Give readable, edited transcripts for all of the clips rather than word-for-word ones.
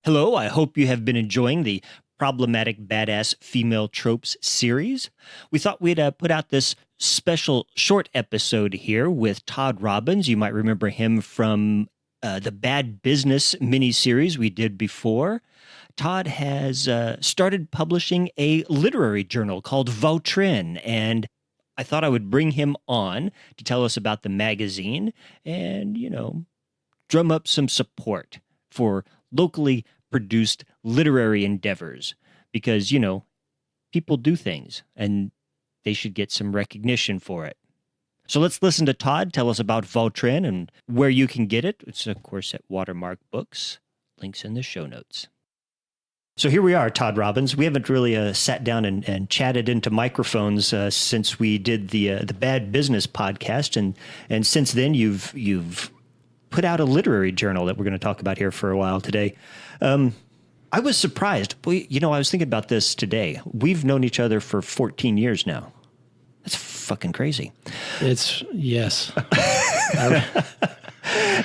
Hello, I hope you have been enjoying the Problematic Badass Female Tropes series. We thought we'd put out this special short episode here with Todd Robbins. You might remember him from the Bad Business miniseries we did before. Todd has started publishing a literary journal called Vautrin, and I thought I would bring him on to tell us about the magazine and, drum up some support for locally produced literary endeavors because, people do things and they should get some recognition for it. So let's listen to Todd tell us about Vautrin and where you can get it. It's, of course, at Watermark Books. Links in the show notes. So here we are, Todd Robbins. We haven't really sat down and chatted into microphones since we did the Bad Business podcast. And since then, you've put out a literary journal that we're going to talk about here for a while today. I was surprised. I was thinking about this today. We've known each other for 14 years now. That's fucking crazy. Yes.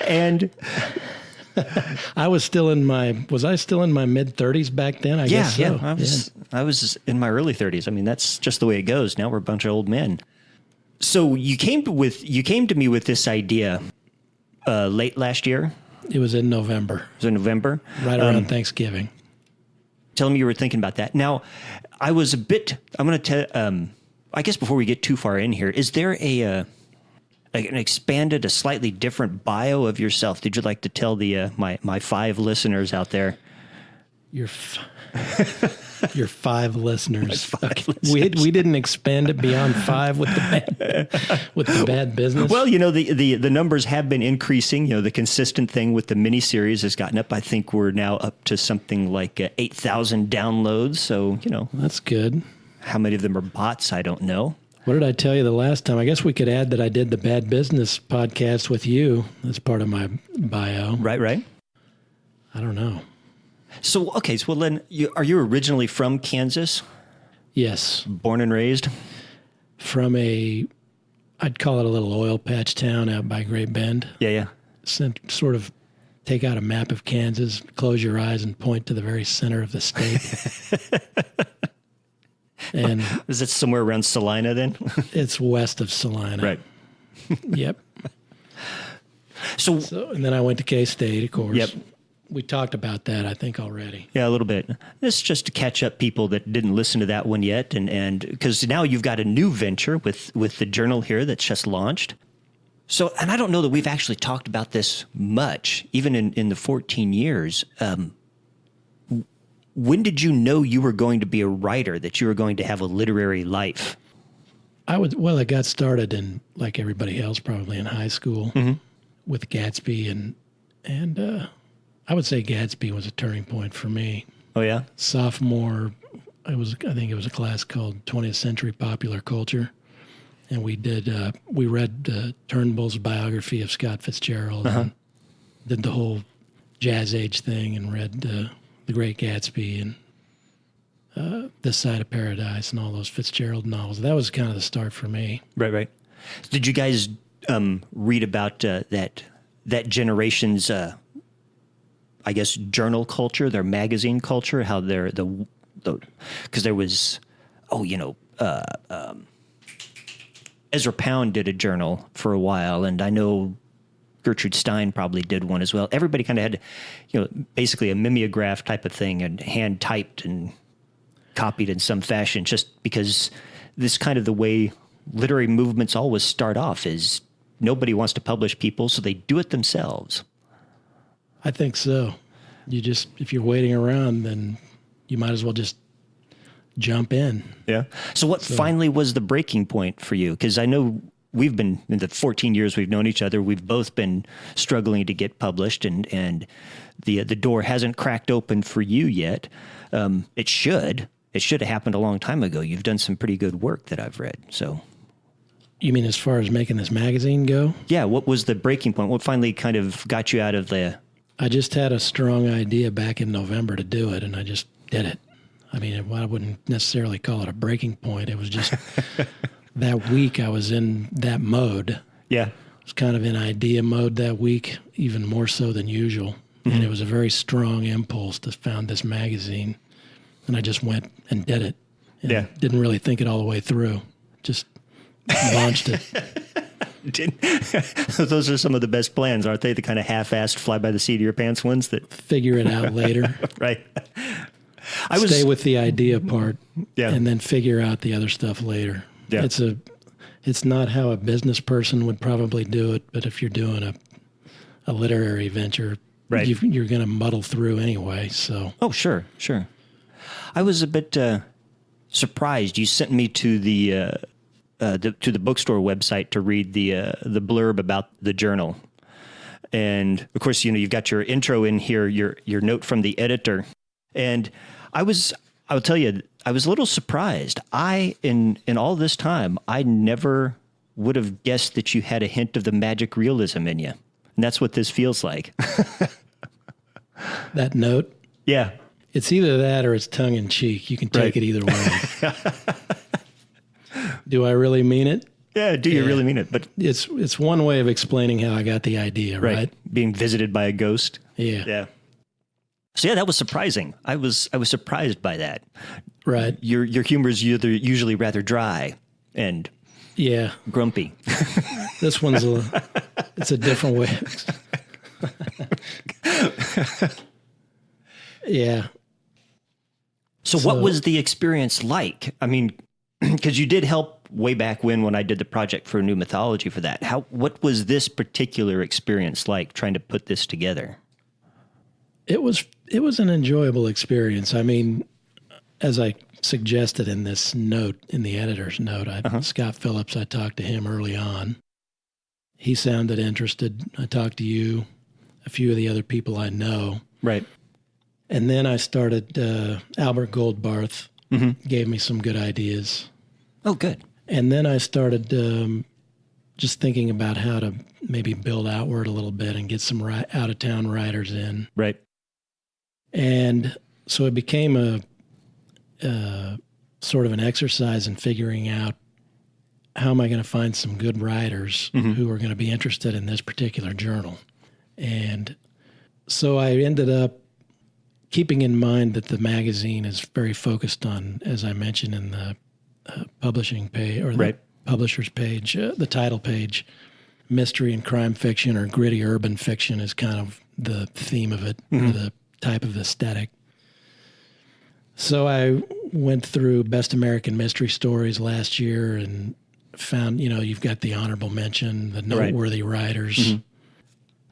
And I was still in my mid-30s back then? I guess so. Yeah, I was in my early 30s. I mean, that's just the way it goes. Now we're a bunch of old men. So you came to me with this idea late last year. It was in November. Right around Thanksgiving. Tell me you were thinking about that. Now, I was I'm going to tell, I guess before we get too far in here, is there an expanded, a slightly different bio of yourself? Did you like to tell the my 5 listeners out there? Your 5 listeners. Listeners. We didn't expand it beyond 5 with the bad business. Well, the numbers have been increasing. The consistent thing with the miniseries has gotten up. I think we're now up to something like 8,000 downloads. So, that's good. How many of them are bots? I don't know. What did I tell you the last time? I guess we could add that I did the Bad Business podcast with you. That's part of my bio. Right. I don't know. So, okay. So, well, then, are you originally from Kansas? Yes. Born and raised? From I'd call it a little oil patch town out by Great Bend. Yeah. Sort of take out a map of Kansas, close your eyes, and point to the very center of the state. And is it somewhere around Salina then? It's west of Salina. Right. Yep. So, and then I went to K-State, of course. Yep. We talked about that, I think, already. Yeah, a little bit. This is just to catch up people that didn't listen to that one yet. And because now you've got a new venture with the journal here that's just launched. So, and I don't know that we've actually talked about this much, even in the 14 years. When did you know you were going to be a writer, that you were going to have a literary life? I got started in, like everybody else, probably in high school with Gatsby. And I would say Gatsby was a turning point for me. Oh, yeah? Sophomore, I think it was a class called 20th Century Popular Culture. And we read Turnbull's biography of Scott Fitzgerald and did the whole Jazz Age thing and read The Great Gatsby and This Side of Paradise and all those Fitzgerald novels. That was kind of the start for me. Right. Did you guys read about that generation's, I guess, journal culture, their magazine culture, how they're because there was, Ezra Pound did a journal for a while, and I know Gertrude Stein probably did one as well. Everybody kind of had, basically a mimeograph type of thing and hand typed and copied in some fashion, just because this kind of the way literary movements always start off is nobody wants to publish people, so they do it themselves. I think so. If you're waiting around, then you might as well just jump in. Yeah. So what finally was the breaking point for you? Because I know we've been, in the 14 years we've known each other, we've both been struggling to get published, and the door hasn't cracked open for you yet. It should have happened a long time ago. You've done some pretty good work that I've read. So, you mean as far as making this magazine go? Yeah. What was the breaking point? What finally kind of got you out of the... I just had a strong idea back in November to do it, and I just did it. I mean, I wouldn't necessarily call it a breaking point. It was just that week I was in that mode. Yeah. I was kind of in idea mode that week, even more so than usual. And it was a very strong impulse to found this magazine. And I just went and did it. And didn't really think it all the way through. Just launched it. Those are some of the best plans, aren't they? The kind of half-assed fly by the seat of your pants ones that figure it out later. Right. Stay with the idea part, Yeah. and then figure out the other stuff later. Yeah. It's not how a business person would probably do it, but if you're doing a literary venture, right, you're going to muddle through anyway. So. Oh, sure. I was a bit surprised. You sent me to the bookstore website to read the blurb about the journal, and of course, you've got your intro in here, your note from the editor, and I'll tell you, I was a little surprised. In all this time, I never would have guessed that you had a hint of the magic realism in you, and that's what this feels like. That note, yeah. It's either that or it's tongue in cheek. You can take it either way. Do I really mean it? Yeah, do you really mean it? But it's one way of explaining how I got the idea, right? Being visited by a ghost. Yeah. Yeah. So yeah, that was surprising. I was surprised by that. Right. Your humor is usually rather dry and grumpy. This one's it's a different way. Yeah. So what was the experience like? I mean, because you did help way back when I did the project for a new mythology for that. What was this particular experience like trying to put this together? It was an enjoyable experience. I mean, as I suggested in this note, in the editor's note, Scott Phillips, I talked to him early on. He sounded interested. I talked to you, a few of the other people I know. Right. And then I started, Albert Goldbarth gave me some good ideas. Oh, good. And then I started just thinking about how to maybe build outward a little bit and get some out-of-town writers in. Right. And so it became a sort of an exercise in figuring out how am I going to find some good writers who are going to be interested in this particular journal. And so I ended up keeping in mind that the magazine is very focused on, as I mentioned in the publishing page or the publisher's page, the title page, mystery and crime fiction or gritty urban fiction is kind of the theme of it, or the type of aesthetic. So I went through Best American Mystery Stories last year and found, you've got the honorable mention, the noteworthy writers.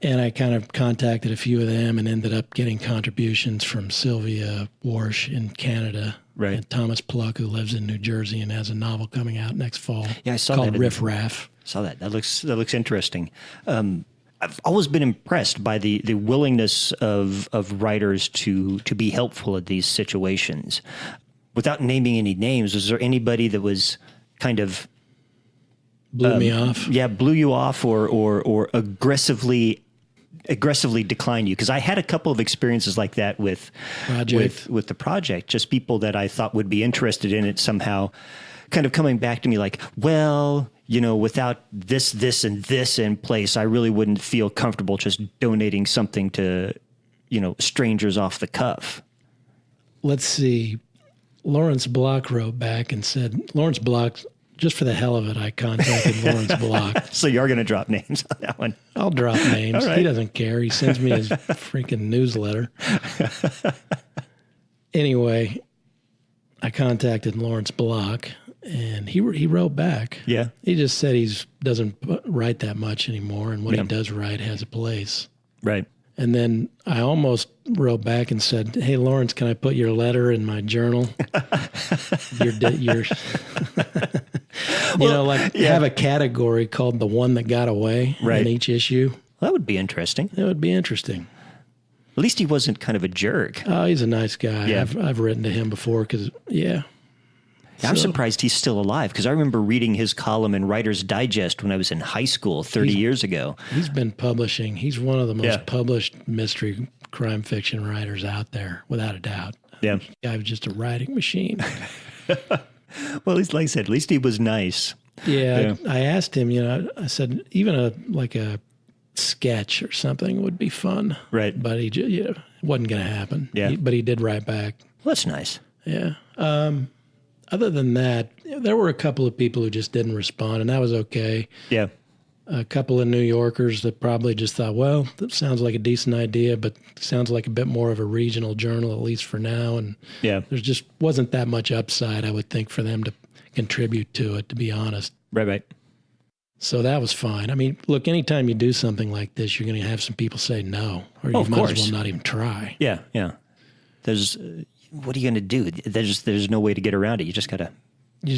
And I kind of contacted a few of them and ended up getting contributions from Sylvia Warsh in Canada, and Thomas Pluck, who lives in New Jersey and has a novel coming out next fall. Yeah, I saw called that. Riff Raff. Saw that. That looks interesting. I've always been impressed by the willingness of writers to be helpful at these situations. Without naming any names, was there anybody that was kind of blew me off? Yeah, blew you off or aggressively decline you? Because I had a couple of experiences like that with the project, just people that I thought would be interested in it somehow kind of coming back to me like, well, without this and this in place, I really wouldn't feel comfortable just donating something to, strangers off the cuff. Let's see. Lawrence Block wrote back and said, Lawrence Block, just for the hell of it, I contacted Lawrence Block. So you're going to drop names on that one. I'll drop names. He doesn't care. He sends me his freaking newsletter. Anyway, I contacted Lawrence Block, and he wrote back. Yeah. He just said he doesn't write that much anymore, and what he does write has a place. Right. And then I almost wrote back and said, hey, Lawrence, can I put your letter in my journal? Have a category called the one that got away in each issue. Well, that would be interesting. That would be interesting. At least he wasn't kind of a jerk. Oh, he's a nice guy. Yeah. I've written to him before because, I'm surprised he's still alive because I remember reading his column in Writer's Digest when I was in high school 30 years ago. He's been publishing. He's one of the most published mystery crime fiction writers out there, without a doubt. Yeah. The guy was just a writing machine. Well, like I said, at least he was nice. Yeah. I asked him, I said, even sketch or something would be fun. Right. But he just, it wasn't going to happen. Yeah. But he did write back. Well, that's nice. Yeah. Other than that, there were a couple of people who just didn't respond, and that was okay. Yeah. A couple of New Yorkers that probably just thought, well, that sounds like a decent idea, but sounds like a bit more of a regional journal, at least for now. And there's just wasn't that much upside, I would think, for them to contribute to it, to be honest. Right. So that was fine. I mean, look, anytime you do something like this, you're going to have some people say no, or you might as well not even try. Yeah. There's, what are you going to do? There's no way to get around it. You just got to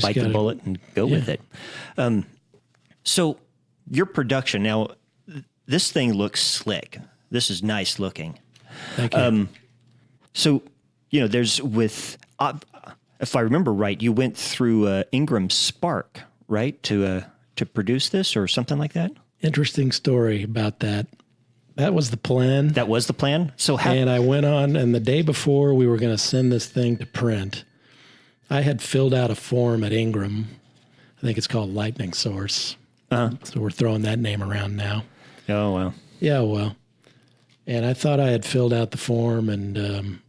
bite the bullet and go with it. So your production, now, this thing looks slick. This is nice looking. Thank you. So, there's with, if I remember right, you went through Ingram Spark, right, to produce this or something like that? Interesting story about that. That was the plan. That was the plan? So how? And I went on, and the day before we were going to send this thing to print, I had filled out a form at Ingram. I think it's called Lightning Source. So we're throwing that name around now. Oh, well. Yeah, well. And I thought I had filled out the form and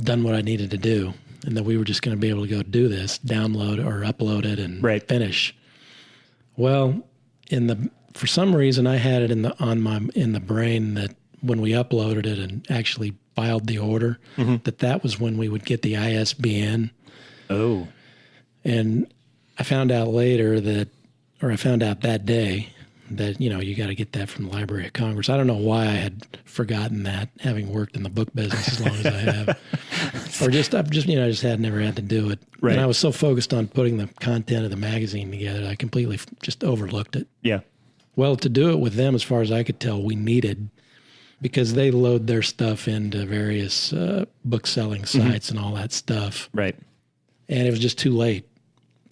done what I needed to do, and that we were just going to be able to go do this, download or upload it and finish. Well, for some reason, I had it in the brain that when we uploaded it and actually filed the order, that was when we would get the ISBN. Oh. And I found out that day that, you got to get that from the Library of Congress. I don't know why I had forgotten that, having worked in the book business as long as I have. Or I just never had to do it. Right. And I was so focused on putting the content of the magazine together, I completely just overlooked it. Yeah. Well, to do it with them, as far as I could tell, we needed, because they load their stuff into various book selling sites and all that stuff. Right. And it was just too late.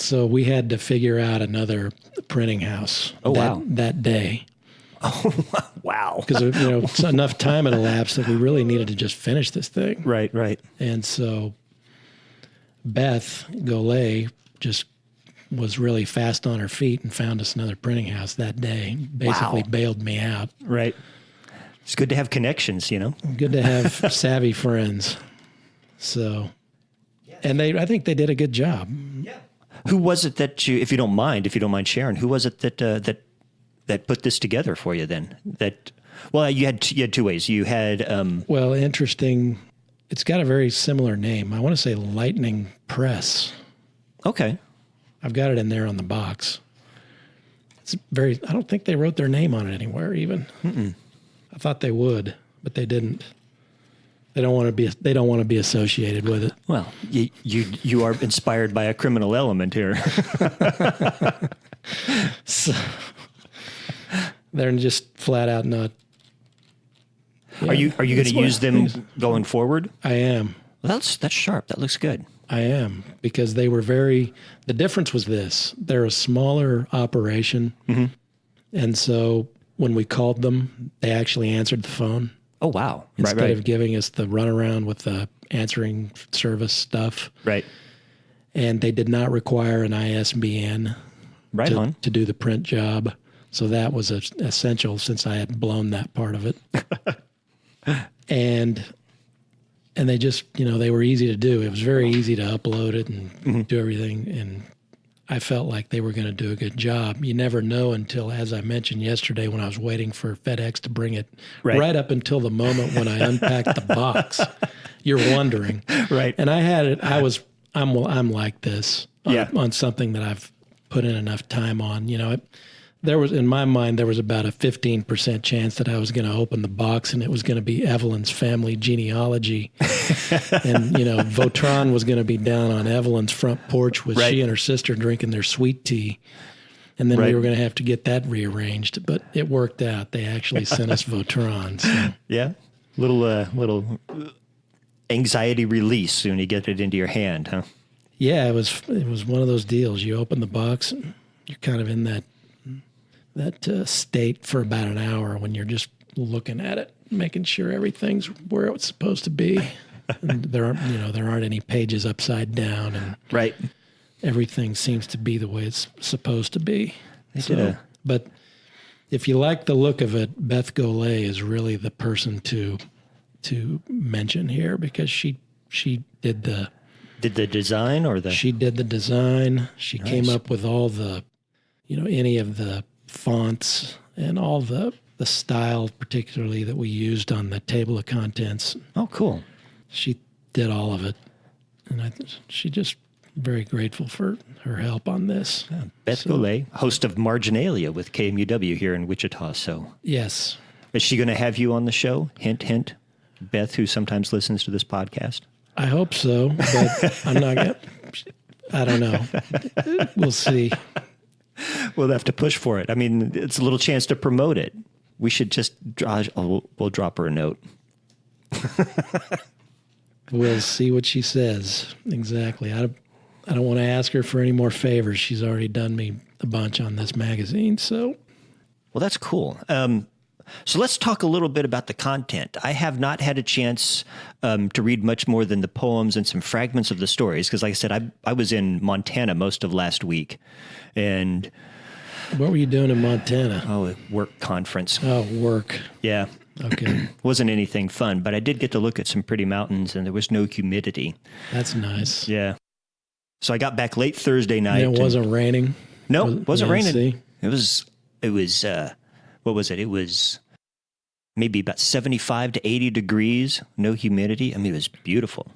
So we had to figure out another printing house that day. Oh, wow. Because, enough time had elapsed that we really needed to just finish this thing. Right. And so Beth Golay just was really fast on her feet and found us another printing house that day. Basically bailed me out. Right. It's good to have connections, Good to have savvy friends. So, and I think they did a good job. Yeah. Who was it that you, if you don't mind sharing, who was it that put this together for you then? You had two ways. You had interesting. It's got a very similar name. I want to say Lightning Press. Okay. I've got it in there on the box. It's I don't think they wrote their name on it anywhere even. I thought they would, but they didn't. They don't want to be associated with it. Well, you are inspired by a criminal element here. So, they're just flat out not. Yeah, are you going to use them going forward? I am. Well, that's sharp. That looks good. I am, because they were the difference was this. They're a smaller operation. And so when we called them, they actually answered the phone. Oh, wow. Instead of giving us the runaround with the answering service stuff. Right. And they did not require an ISBN to do the print job. So that was essential, since I had blown that part of it. And they just, they were easy to do. It was very easy to upload it and do everything. And I felt like they were going to do a good job. You never know until, as I mentioned yesterday, when I was waiting for FedEx to bring it, right up until the moment when I unpacked the box, you're wondering. Right. And I had it. I'm like this on something that I've put in enough time on. In my mind, there was about a 15% chance that I was going to open the box and it was going to be Evelyn's family genealogy. And, Vautrin was going to be down on Evelyn's front porch with she and her sister drinking their sweet tea. And then we were going to have to get that rearranged. But it worked out. They actually sent us Vautrin. So. Yeah. Little anxiety release when you get it into your hand, huh? Yeah, it was one of those deals. You open the box and you're kind of in that state for about an hour when you're just looking at it, making sure everything's where it's supposed to be. And there aren't any pages upside down, and everything seems to be the way it's supposed to be. But if you like the look of it, Beth Golay is really the person to mention here, because she did the design or the she did the design. She Nice. came up with all the, any of the fonts and all the style, particularly that we used on the table of contents. Oh, cool. She did all of it, and she just very grateful for her help on this. Yeah. Beth Golay, host of Marginalia with KMUW here in Wichita. So Yes. is she going to have you on the show? Hint, hint. Beth, who sometimes listens to this podcast. I hope so, but I'm not going to. I don't know. We'll see. We'll have to push for it. I mean, it's a little chance to promote it. We should just we'll drop her a note. We'll see what she says. Exactly. I don't want to ask her for any more favors. She's already done me a bunch on this magazine. So, Well, that's cool. So let's talk a little bit about the content. I have not had a chance to read much more than the poems and some fragments of the stories, because like I said, I was in Montana most of last week. And what were you doing in Montana? a work conference. Oh, work. Yeah. Okay. Wasn't anything fun, but I did get to look at some pretty mountains, and there was no humidity. That's nice. Yeah. So I got back late Thursday night. And it wasn't raining? No, it wasn't raining. See? It was, what was it? It was maybe about 75 to 80 degrees, no humidity. I mean, it was beautiful.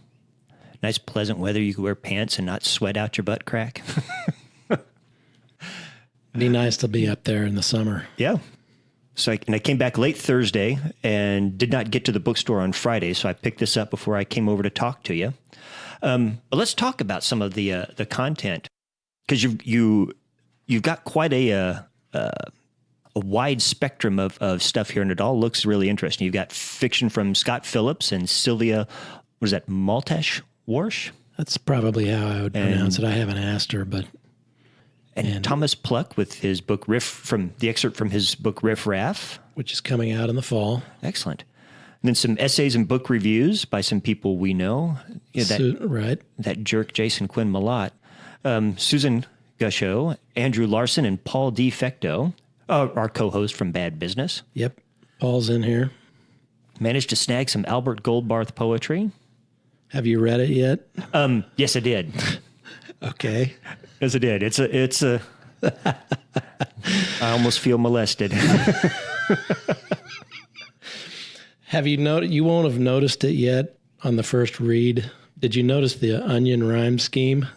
Nice, pleasant weather. You could wear pants and not sweat out your butt crack. Be nice to be up there in the summer. Yeah. So I came back late Thursday and did not get to the bookstore on Friday, so I picked this up before I came over to talk to you. But let's talk about some of the content, because you've got quite a wide spectrum of stuff here, and it all looks really interesting. You've got fiction from Scott Phillips and Sylvia, what is that, Maultash Warsh? That's probably how I would pronounce it. I haven't asked her, but... And Thomas Pluck with his book the excerpt from his book Riff Raff, which is coming out in the fall. Excellent. And then some essays and book reviews by some people we know. Right. That jerk Jason Quinn Malott, Susan Gusho, Andrew Larson, and Paul D. Fecto, our co-host from Bad Business. Yep. Paul's in here. Managed to snag some Albert Goldbarth poetry. Have you read it yet? Yes, I did. Okay. Yes, I did. It's a. I almost feel molested. Have you noticed? You won't have noticed it yet on the first read. Did you notice the onion rhyme scheme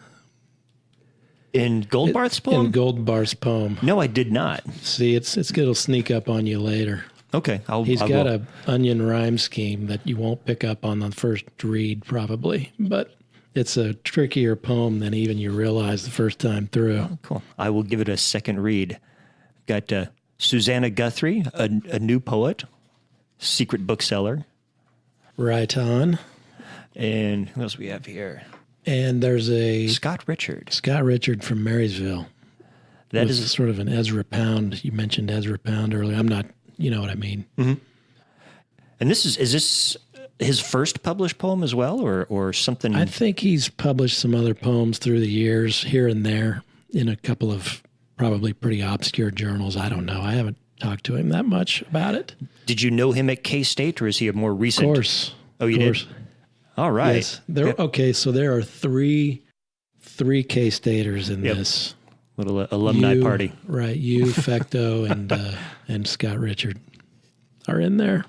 In Goldbarth's poem? In Goldbarth's poem. No, I did not. See, it'll sneak up on you later. Okay, He's got an onion rhyme scheme that you won't pick up on the first read, probably, but it's a trickier poem than even you realize the first time through. Oh, cool. I will give it a second read. Got Susanna Guthrie, a new poet, secret bookseller. Right on. And who else we have here? And there's a Scott Richard from Marysville. That is sort of an Ezra Pound. You mentioned Ezra Pound earlier. I'm not, you know what I mean. Mm-hmm. And is this his first published poem as well, or something? I think he's published some other poems through the years, here and there, in a couple of probably pretty obscure journals. I don't know. I haven't talked to him that much about it. Did you know him at K-State, or is he a more recent? Of course. Oh, you did? All right. Yes. Okay, so there are three K-Staters in this. Little alumni party. Right. You, Fecto, and Scott Richard are in there.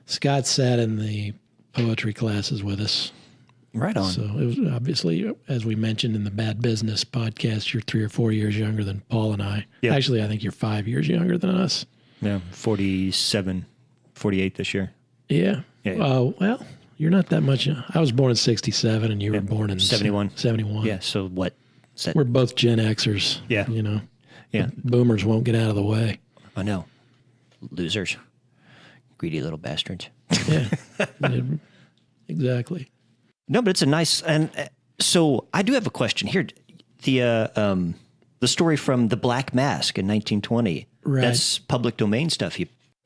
Scott sat in the poetry classes with us. Right on. So it was obviously, as we mentioned in the Bad Business podcast, you're 3 or 4 years younger than Paul and I. Yep. Actually, I think you're 5 years younger than us. Yeah, 47, 48 this year. Yeah. Well, you're not that much. I was born in 67 and you were born in 71. 71. Yeah, so what? We're both Gen Xers. Yeah. You know. Yeah. Boomers won't get out of the way. I know. Losers. Greedy little bastards. Yeah. Exactly. No, but it's a nice, and so I do have a question here. The story from The Black Mask in 1920. Right. That's public domain stuff.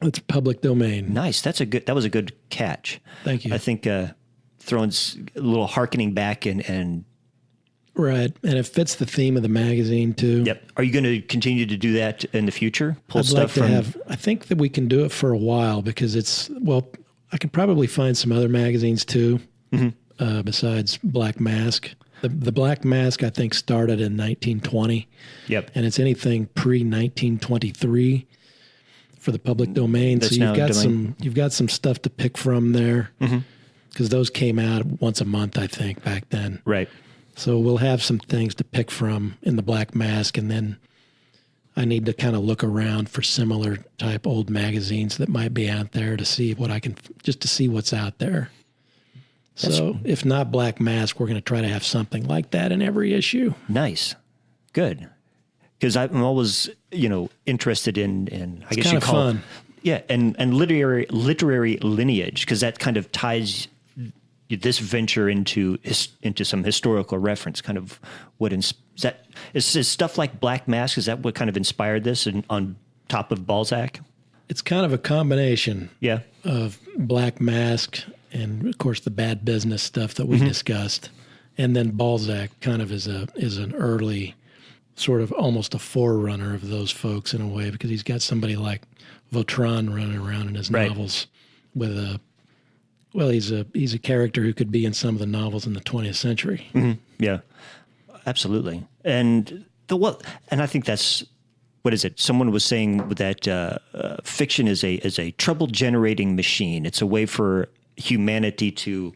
It's public domain. Nice. That was a good catch. Thank you. I think throwing a little hearkening back and Right. And it fits the theme of the magazine too. Yep. Are you going to continue to do that in the future? Pull I'd stuff like to from... have, I think that we can do it for a while because I can probably find some other magazines too, besides Black Mask. The Black Mask, I think, started in 1920. Yep. And it's anything pre-1923 for the public domain. That's so you've got some stuff to pick from there because those came out once a month, I think, back then. Right. So we'll have some things to pick from in the Black Mask, and then I need to kind of look around for similar type old magazines that might be out there to see what I can, just to see what's out there. So if not Black Mask, we're going to try to have something like that in every issue. Nice. Good. Because I'm always, interested in I guess you call fun. It, and literary lineage, because that kind of ties this venture into some historical reference. Kind of what is stuff like Black Mask? Is that what kind of inspired this, and on top of Balzac? It's kind of a combination. Yeah. Of Black Mask and of course the Bad Business stuff that we discussed, and then Balzac kind of is an early, sort of almost a forerunner of those folks in a way, because he's got somebody like Vautrin running around in his novels with he's a character who could be in some of the novels in the 20th century. Yeah, absolutely. And I think that's, what is it? Someone was saying that fiction is a trouble generating machine. It's a way for humanity to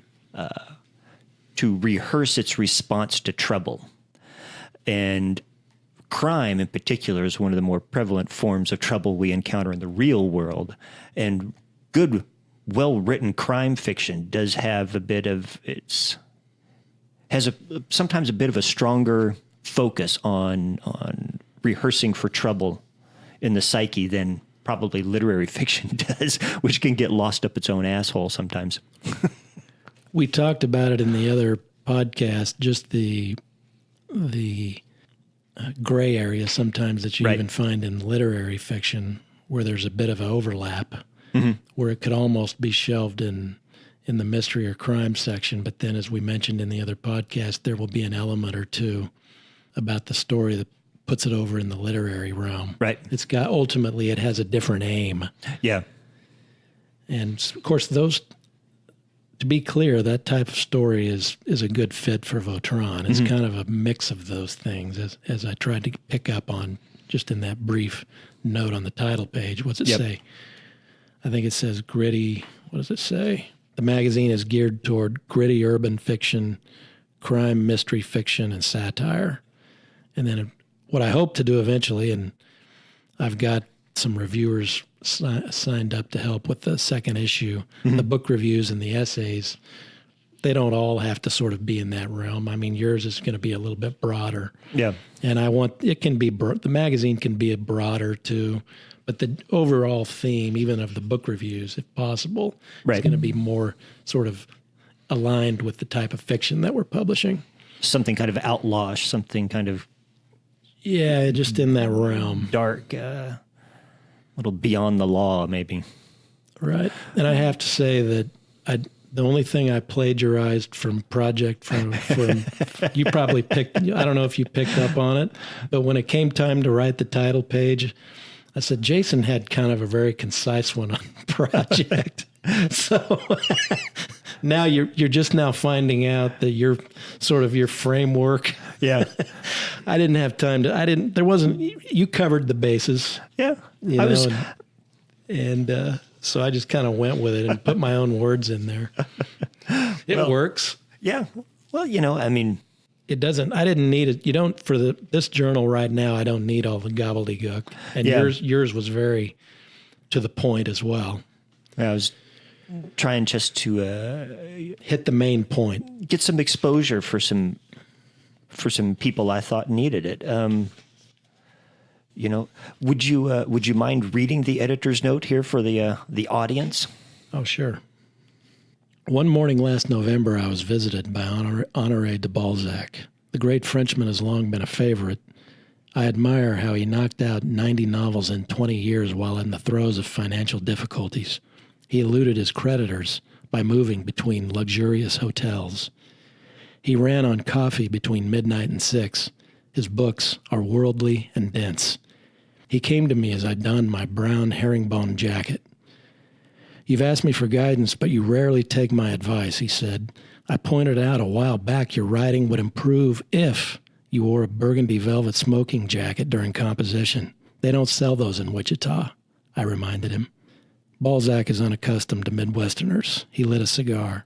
rehearse its response to trouble. And crime in particular is one of the more prevalent forms of trouble we encounter in the real world. And good, well-written crime fiction does have sometimes a bit of a stronger focus on rehearsing for trouble in the psyche than probably literary fiction does, which can get lost up its own asshole sometimes. We talked about it in the other podcast, just the gray area sometimes that you even find in literary fiction, where there's a bit of overlap, where it could almost be shelved in the mystery or crime section. But then, as we mentioned in the other podcast, there will be an element or two about the story that puts it over in the literary realm. Right. Ultimately, it has a different aim. Yeah. And of course, to be clear, that type of story is a good fit for Vautrin. It's kind of a mix of those things, as I tried to pick up on just in that brief note on the title page. What's it say? I think it says gritty. What does it say? The magazine is geared toward gritty urban fiction, crime, mystery fiction, and satire. And then what I hope to do eventually, and I've got some reviewers signed up to help with the second issue, the book reviews and the essays, they don't all have to sort of be in that realm. I mean, yours is going to be a little bit broader. Yeah. And the magazine can be broader too, but the overall theme, even of the book reviews, if possible, is going to be more sort of aligned with the type of fiction that we're publishing. Something kind of outlawish, something kind of... Yeah, just in that realm. Dark, a little beyond the law, maybe. Right. And I have to say that the only thing I plagiarized from you probably I don't know if you picked up on it, but when it came time to write the title page, I said, Jason had kind of a very concise one on project. So now you're just now finding out that your framework. Yeah. I didn't have time you covered the bases. Yeah. So I just kind of went with it and put my own words in there. It works. Yeah. Well, I mean, it doesn't, I didn't need it. You don't, for this journal right now, I don't need all the gobbledygook. And yours was very to the point as well. I was trying just to hit the main point, get some exposure for some people I thought needed it. Would you mind reading the editor's note here for the audience? Oh, sure. One morning last November, I was visited by Honoré de Balzac. The great Frenchman has long been a favorite. I admire how he knocked out 90 novels in 20 years while in the throes of financial difficulties. He eluded his creditors by moving between luxurious hotels. He ran on coffee between midnight and 6. His books are worldly and dense. He came to me as I donned my brown herringbone jacket. You've asked me for guidance, but you rarely take my advice, he said. I pointed out a while back your writing would improve if you wore a burgundy velvet smoking jacket during composition. They don't sell those in Wichita, I reminded him. Balzac is unaccustomed to Midwesterners. He lit a cigar.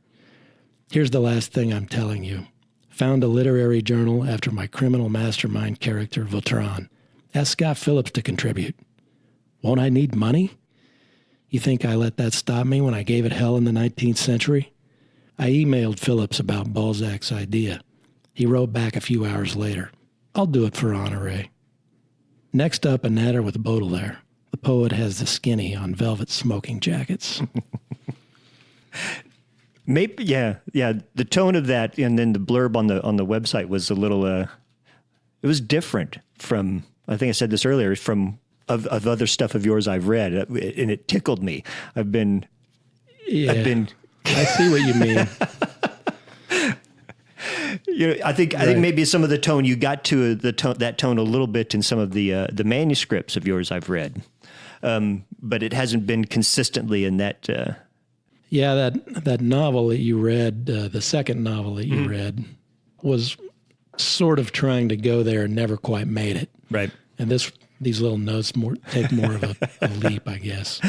Here's the last thing I'm telling you. Found a literary journal after my criminal mastermind character, Vautrin. Ask Scott Phillips to contribute. Won't I need money? You think I let that stop me when I gave it hell in the 19th century? I emailed Phillips about Balzac's idea. He wrote back a few hours later. I'll do it for Honoré. Next up, a natter with Baudelaire. The poet has the skinny on velvet smoking jackets. Maybe, yeah. The tone of that, and then the blurb on the website was a little. It was different from. I think I said this earlier. From of other stuff of yours I've read, and it tickled me. I've been. I see what you mean. I think maybe some of the tone you got to that tone a little bit in some of the manuscripts of yours I've read, but it hasn't been consistently in that. Yeah, that novel that you read, the second novel that you read, was sort of trying to go there and never quite made it. Right. And these little notes take more of a leap, I guess.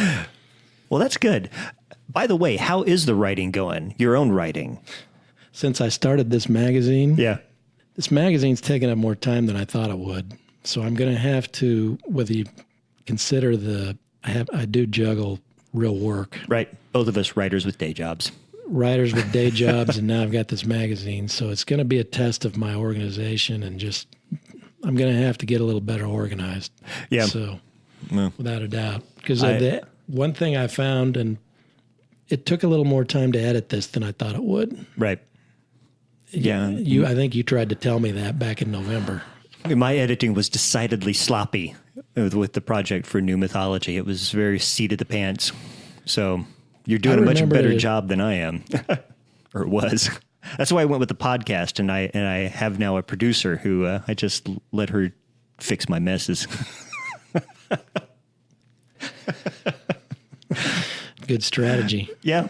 Well, that's good. By the way, how is the writing going? Your own writing? Since I started this magazine, yeah, this magazine's taken up more time than I thought it would. So I'm going to have to, whether you consider I do juggle real work. Right. Both of us writers with day jobs. Writers with day jobs, and now I've got this magazine. So it's going to be a test of my organization, and I'm going to have to get a little better organized. Yeah. So, without a doubt. Because the one thing I found, and it took a little more time to edit this than I thought it would. Right. Yeah. I think you tried to tell me that back in November. My editing was decidedly sloppy with the project for New Mythology. It was very seat of the pants. So you're doing a much better job than I am, or it was. That's why I went with the podcast, and I have now a producer who I just let her fix my messes. Good strategy. Yeah.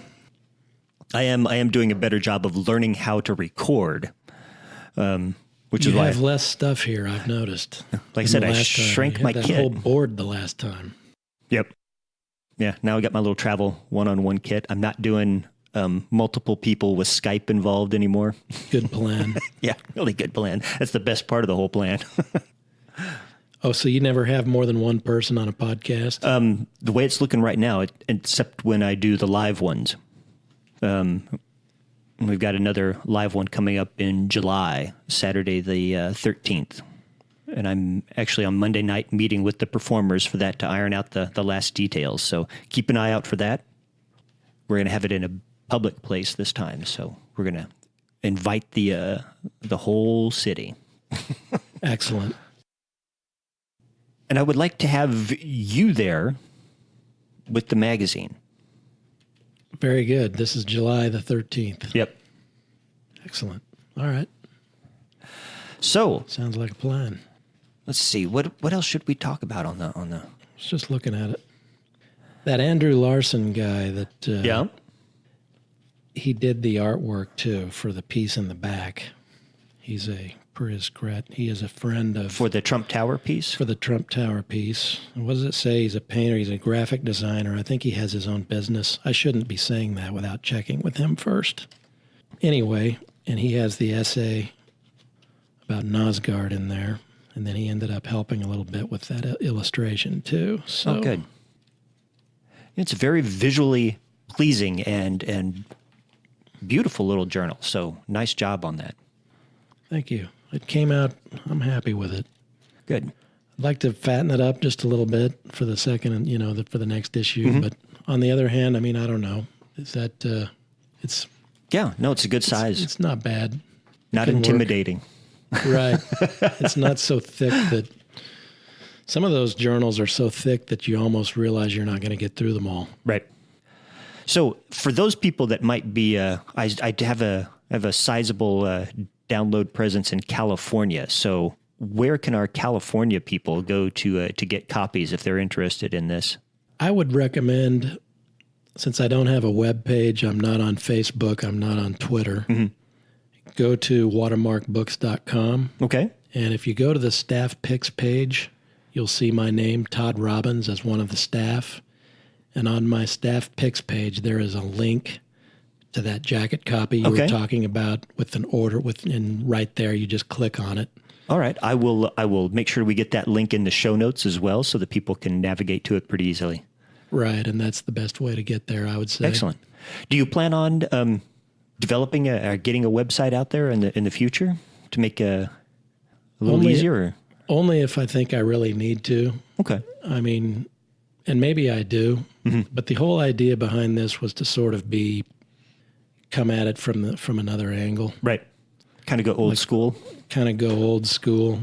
I am doing a better job of learning how to record, which is why you have less stuff here, I've noticed. Like I said, I shrank my kit. That whole board the last time. Yep. Yeah, now I got my little travel one-on-one kit. I'm not doing multiple people with Skype involved anymore. Good plan. Yeah, really good plan. That's the best part of the whole plan. Oh, so you never have more than one person on a podcast? The way it's looking right now, except when I do the live ones. We've got another live one coming up in July, Saturday the 13th. And I'm actually on Monday night meeting with the performers for that to iron out the last details. So keep an eye out for that. We're going to have it in a public place this time. So we're going to invite the whole city. Excellent. And I would like to have you there with the magazine. Very good. This is July the 13th. Yep. Excellent. All right. So sounds like a plan. Let's see. What else should we talk about on the? I was just looking at it. That Andrew Larson guy that yeah. He did the artwork too for the piece in the back. He's a Priscret. He is a friend of for the Trump Tower piece. For the Trump Tower piece. What does it say? He's a painter. He's a graphic designer. I think he has his own business. I shouldn't be saying that without checking with him first. Anyway, and he has the essay about Nosgard in there, and then he ended up helping a little bit with that illustration too. So good. It's very visually pleasing and beautiful little journal. So nice job on that. Thank you. It came out. I'm happy with it. Good. I'd like to fatten it up just a little bit for the second, for the next issue. Mm-hmm. But on the other hand, I mean, I don't know. Is that it's? Yeah. No, it's a good size. It's not bad. Not intimidating. Right. It's not so thick that some of those journals are so thick that you almost realize you're not going to get through them all. Right. So for those people that might be, I have a sizable download presence in California. So where can our California people go to get copies if they're interested in this? I would recommend, since I don't have a web page, I'm not on Facebook, I'm not on Twitter, go to watermarkbooks.com. Okay. And if you go to the staff picks page, you'll see my name, Todd Robbins, as one of the staff. And on my staff picks page, there is a link to that jacket copy you were talking about with an order, and right there, you just click on it. All right. I will make sure we get that link in the show notes as well so that people can navigate to it pretty easily. Right. And that's the best way to get there, I would say. Excellent. Do you plan on developing getting a website out there in the future to make a little easier? Or? Only if I think I really need to. Okay. I mean, and maybe I do, but the whole idea behind this was to sort of come at it from another angle. Right. Kind of go old school. Kind of go old school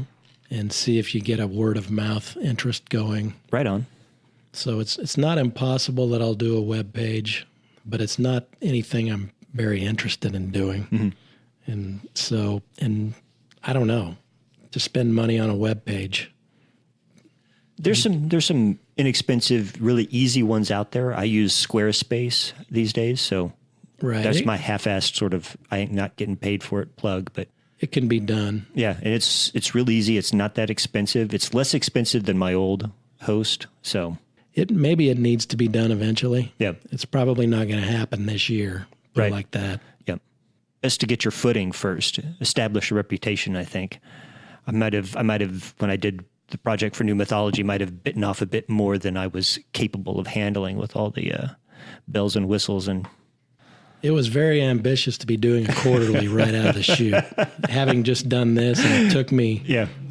and see if you get a word of mouth interest going. Right on. So it's not impossible that I'll do a web page, but it's not anything I'm very interested in doing. And I don't know, to spend money on a web page. There's some inexpensive, really easy ones out there. I use Squarespace these days, so that's my half-assed sort of, I ain't not getting paid for it plug, but it can be done. Yeah, and it's real easy. It's not that expensive. It's less expensive than my old host, so maybe it needs to be done eventually. Yeah, it's probably not going to happen this year, right? Like that. Yep. Best to get your footing first, establish a reputation. I think I might have when I did the project for New Mythology, might have bitten off a bit more than I was capable of handling with all the bells and whistles. And it was very ambitious to be doing a quarterly right out of the chute. Having just done this, and it took me,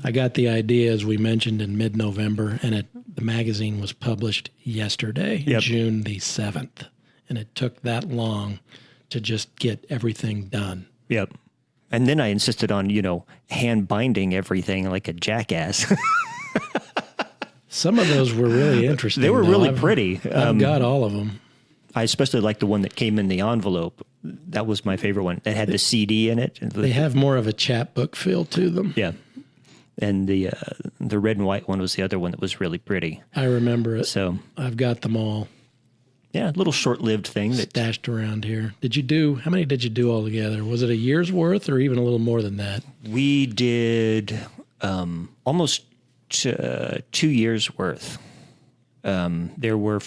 I got the idea, as we mentioned, in mid-November, and the magazine was published yesterday, June the 7th. And it took that long to just get everything done. Yep. And then I insisted on, hand binding everything like a jackass. Some of those were really interesting. They were really pretty. I've got all of them. I especially liked the one that came in the envelope. That was my favorite one. It had the CD in it. They have more of a chapbook feel to them. Yeah. And the red and white one was the other one that was really pretty. I remember it. So I've got them all. Yeah, a little short-lived thing. Stashed around here. How many did you do all together? Was it a year's worth or even a little more than that? We did almost 2 years worth. There were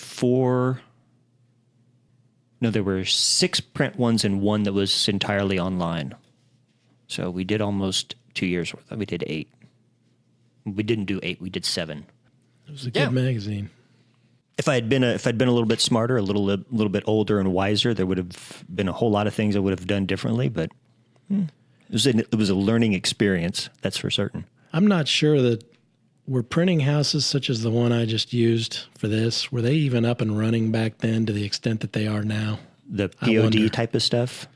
6 print ones and one that was entirely online. So we did almost 2 years worth. We did 8. We didn't do 8. We did 7. It was a good magazine. If I had been a little bit smarter, a little bit older and wiser, there would have been a whole lot of things I would have done differently. But it was a learning experience. That's for certain. I'm not sure that were printing houses such as the one I just used for this, were they even up and running back then to the extent that they are now? The POD type of stuff?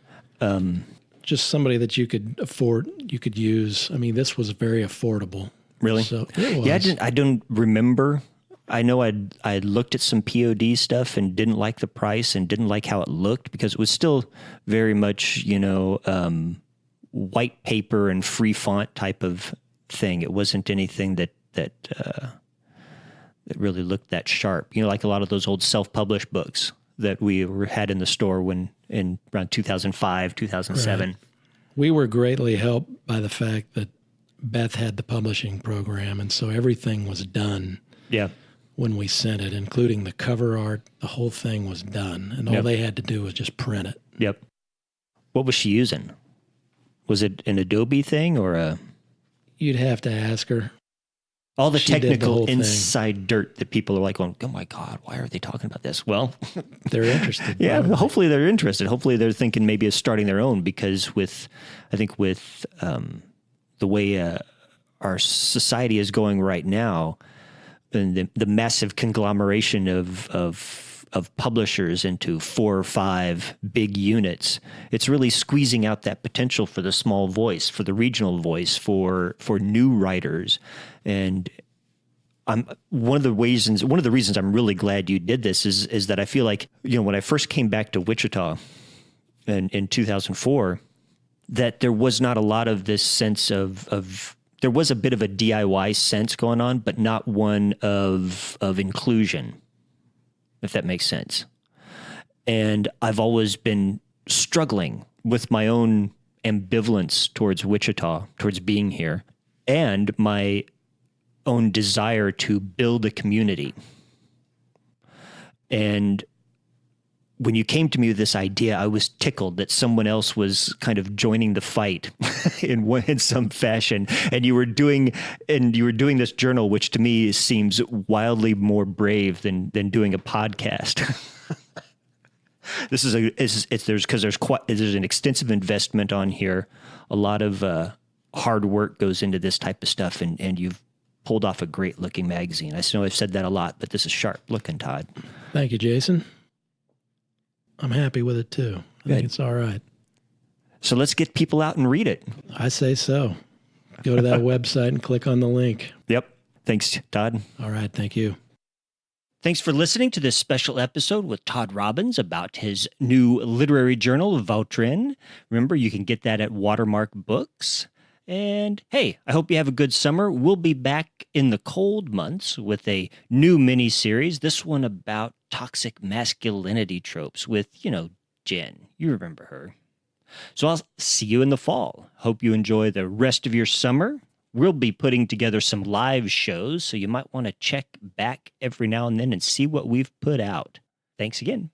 Just somebody that you could afford, you could use. I mean, this was very affordable. Really? So it was. Yeah, I don't remember. I know I looked at some POD stuff and didn't like the price and didn't like how it looked because it was still very much, white paper and free font type of thing. It wasn't anything that really looked that sharp. Like a lot of those old self-published books that we had in the store in around 2005, 2007. Right. We were greatly helped by the fact that Beth had the publishing program, and so everything was done. Yeah. When we sent it, including the cover art, the whole thing was done, and all they had to do was just print it. Yep. What was she using? Was it an Adobe thing or a... You'd have to ask her. All the technical inside dirt that people are like going, oh my God, why are they talking about this? Well... They're interested. Yeah, hopefully they're interested. Hopefully they're thinking maybe of starting their own because with the way our society is going right now... And the massive conglomeration of publishers into 4 or 5 big units, it's really squeezing out that potential for the small voice, for the regional voice, for new writers. And one of the reasons I'm really glad you did this is that I feel like when I first came back to Wichita in 2004, that there was not a lot of this sense of there was a bit of a DIY sense going on, but not one of inclusion, if that makes sense. And I've always been struggling with my own ambivalence towards Wichita, towards being here, and my own desire to build a community. And when you came to me with this idea, I was tickled that someone else was kind of joining the fight in some fashion. And you were doing this journal, which to me seems wildly more brave than doing a podcast. There's an extensive investment on here. A lot of hard work goes into this type of stuff, and you've pulled off a great looking magazine. I know I've said that a lot, but this is sharp looking, Todd. Thank you, Jason. I'm happy with it too. I think it's all right. So let's get people out and read it. I say so. Go to that website and click on the link. Yep. Thanks, Todd. All right. Thank you. Thanks for listening to this special episode with Todd Robbins about his new literary journal, Vautrin. Remember, you can get that at Watermark Books. And hey, I hope you have a good summer. We'll be back in the cold months with a new mini-series, this one about toxic masculinity tropes with, Jen. You remember her. So I'll see you in the fall. Hope you enjoy the rest of your summer. We'll be putting together some live shows, so you might want to check back every now and then and see what we've put out. Thanks again.